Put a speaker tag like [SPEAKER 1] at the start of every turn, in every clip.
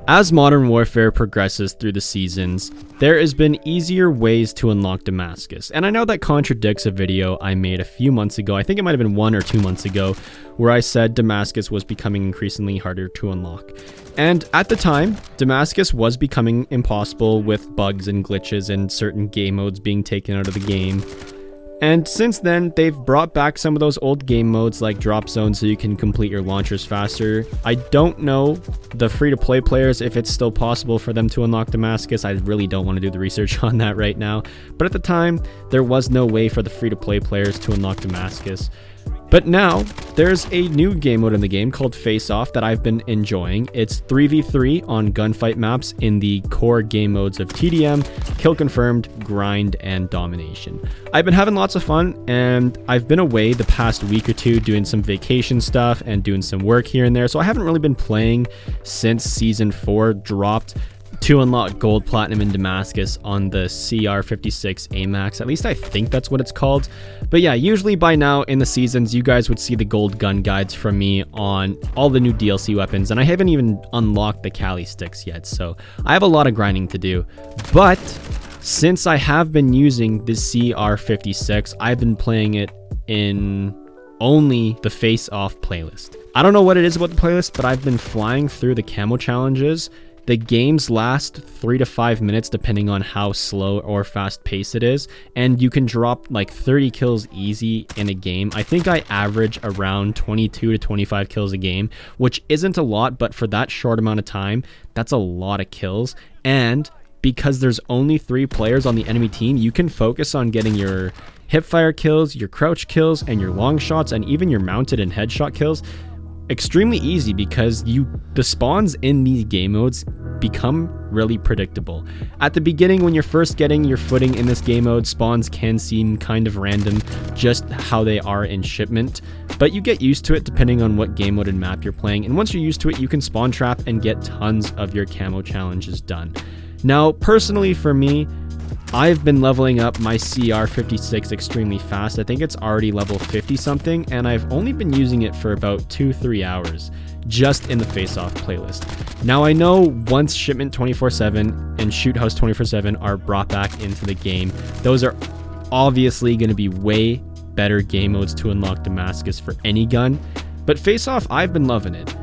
[SPEAKER 1] As Modern Warfare progresses through the seasons, there has been easier ways to unlock Damascus. And I know that contradicts a video I made a few months ago, I think it might have been 1 or 2 months ago, where I said Damascus was becoming increasingly harder to unlock. And at the time, Damascus was becoming impossible with bugs and glitches and certain game modes being taken out of the game. And since then, they've brought back some of those old game modes like Drop Zone so you can complete your launchers faster. I don't know the free-to-play players if it's still possible for them to unlock Damascus. I really don't want to do the research on that right now. But at the time, there was no way for the free-to-play players to unlock Damascus. But now, there's a new game mode in the game called Face Off that I've been enjoying. It's 3v3 on gunfight maps in the core game modes of TDM, Kill Confirmed, Grind, and Domination. I've been having lots of fun, and I've been away the past week or two doing some vacation stuff and doing some work here and there, so I haven't really been playing since Season 4 dropped to unlock Gold, Platinum, and Damascus on the CR56 AMAX. At least I think that's what it's called. But yeah, usually by now in the seasons, you guys would see the gold gun guides from me on all the new DLC weapons, and I haven't even unlocked the Cali sticks yet, so I have a lot of grinding to do. But since I have been using the CR56, I've been playing it in only the Face Off playlist. I don't know what it is about the playlist, but I've been flying through the camo challenges. The games last 3 to 5 minutes depending on how slow or fast paced it is, and you can drop like 30 kills easy in a game. I think I average around 22 to 25 kills a game, which isn't a lot, but for that short amount of time, that's a lot of kills. And because there's only 3 players on the enemy team, you can focus on getting your hipfire kills, your crouch kills, and your long shots, and even your mounted and headshot kills extremely easy because the spawns in these game modes become really predictable. At the beginning, when you're first getting your footing in this game mode, spawns can seem kind of random, just how they are in shipment, but you get used to it depending on what game mode and map you're playing, and once you're used to it, you can spawn trap and get tons of your camo challenges done. Now, personally for me, I've been leveling up my CR56 extremely fast. I think it's already level 50 something, and I've only been using it for about 2-3 hours just in the Face Off playlist. Now I know once Shipment 24/7 and Shoot House 24/7 are brought back into the game, those are obviously going to be way better game modes to unlock Damascus for any gun, but Face Off, I've been loving it.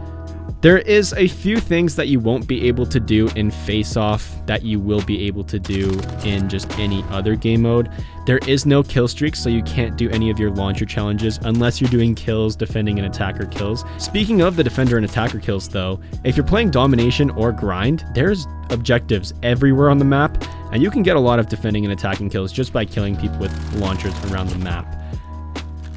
[SPEAKER 1] There is a few things that you won't be able to do in Face Off that you will be able to do in just any other game mode. There is no kill streak, so you can't do any of your launcher challenges unless you're doing kills, defending, and attacker kills. Speaking of the defender and attacker kills though, if you're playing Domination or Grind, there's objectives everywhere on the map, and you can get a lot of defending and attacking kills just by killing people with launchers around the map.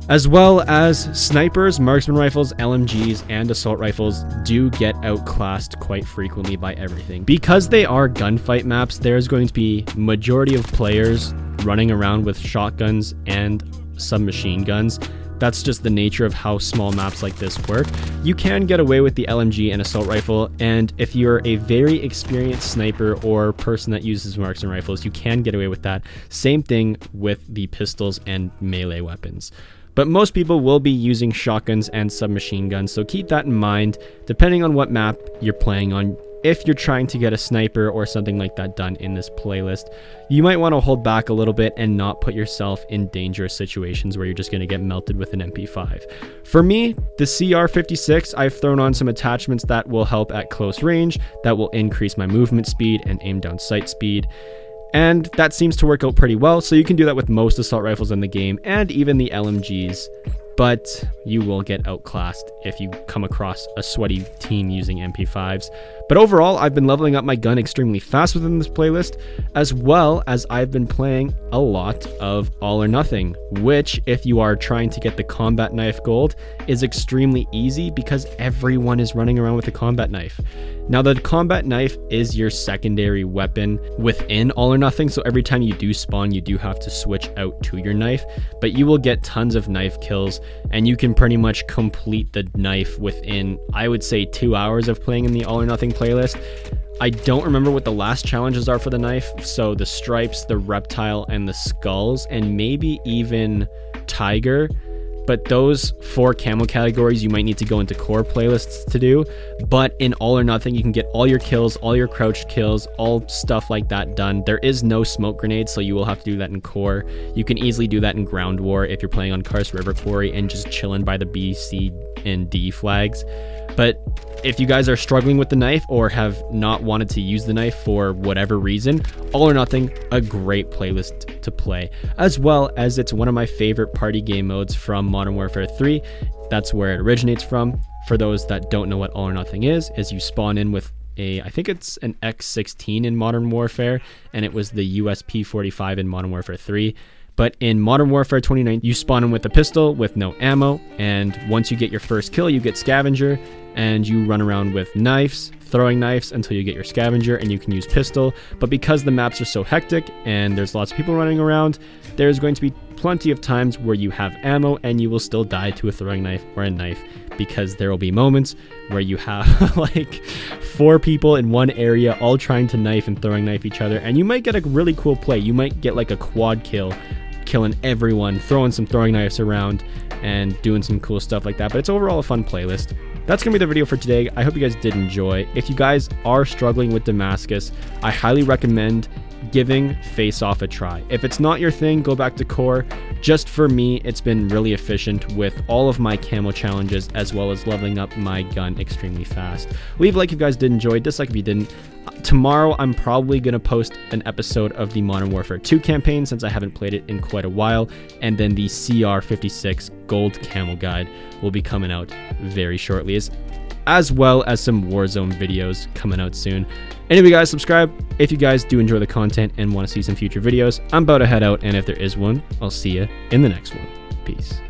[SPEAKER 1] As well as snipers, marksman rifles, LMGs, and assault rifles do get outclassed quite frequently by everything. Because they are gunfight maps, there's going to be majority of players running around with shotguns and submachine guns. That's just the nature of how small maps like this work. You can get away with the LMG and assault rifle, and if you're a very experienced sniper or person that uses marksman rifles, you can get away with that. Same thing with the pistols and melee weapons. But most people will be using shotguns and submachine guns, so keep that in mind depending on what map you're playing on. If you're trying to get a sniper or something like that done in this playlist, you might want to hold back a little bit and not put yourself in dangerous situations where you're just going to get melted with an MP5. For me, the CR56, I've thrown on some attachments that will help at close range, that will increase my movement speed and aim down sight speed. And that seems to work out pretty well, so you can do that with most assault rifles in the game and even the LMGs, but you will get outclassed if you come across a sweaty team using MP5s. But overall, I've been leveling up my gun extremely fast within this playlist, as well as I've been playing a lot of All or Nothing, which, if you are trying to get the combat knife gold, is extremely easy because everyone is running around with a combat knife. Now, the combat knife is your secondary weapon within All or Nothing, so every time you do spawn, you do have to switch out to your knife, but you will get tons of knife kills, and you can pretty much complete the knife within, I would say, 2 hours of playing in the All or Nothing playlist. I don't remember what the last challenges are for the knife, so the stripes, the reptile, and the skulls, and maybe even tiger. but those 4 camo categories you might need to go into core playlists to do. But in all or nothing, you can get all your kills, all your crouched kills, all stuff like that done. There is no smoke grenades, so you will have to do that in core. You can easily do that in ground war if you're playing on Karst River Quarry and just chilling by the B, C, and D flags. But if you guys are struggling with the knife or have not wanted to use the knife for whatever reason, All or Nothing, a great playlist to play, as well as it's one of my favorite party game modes from Modern Warfare 3. That's where it originates from. For those that don't know what All or Nothing is you spawn in with I think it's an X16 in Modern Warfare, and it was the USP 45 in Modern Warfare 3. But in Modern Warfare 2019, you spawn in with a pistol with no ammo, and once you get your first kill, you get Scavenger, and you run around with knives, throwing knives until you get your Scavenger, and you can use pistol. But because the maps are so hectic and there's lots of people running around, there's going to be plenty of times where you have ammo and you will still die to a throwing knife or a knife, because there will be moments where you have like 4 people in one area all trying to knife and throwing knife each other, and you might get a really cool play. You might get like a quad kill, killing everyone, throwing some throwing knives around and doing some cool stuff like that. But it's overall a fun playlist. That's gonna be the video for today. I hope you guys did enjoy. If you guys are struggling with Damascus, I highly recommend giving Face Off a try. If it's not your thing, go back to core. Just for me, it's been really efficient with all of my camo challenges, as well as leveling up my gun extremely fast. Leave a like if you guys did enjoy, dislike if you didn't. Tomorrow, I'm probably going to post an episode of the Modern Warfare 2 campaign, since I haven't played it in quite a while, and then the CR56 Gold Camo Guide will be coming out very shortly, as well as some Warzone videos coming out soon. Anyway guys, subscribe if you guys do enjoy the content and want to see some future videos. I'm about to head out, and if there is one, I'll see you in the next one. Peace.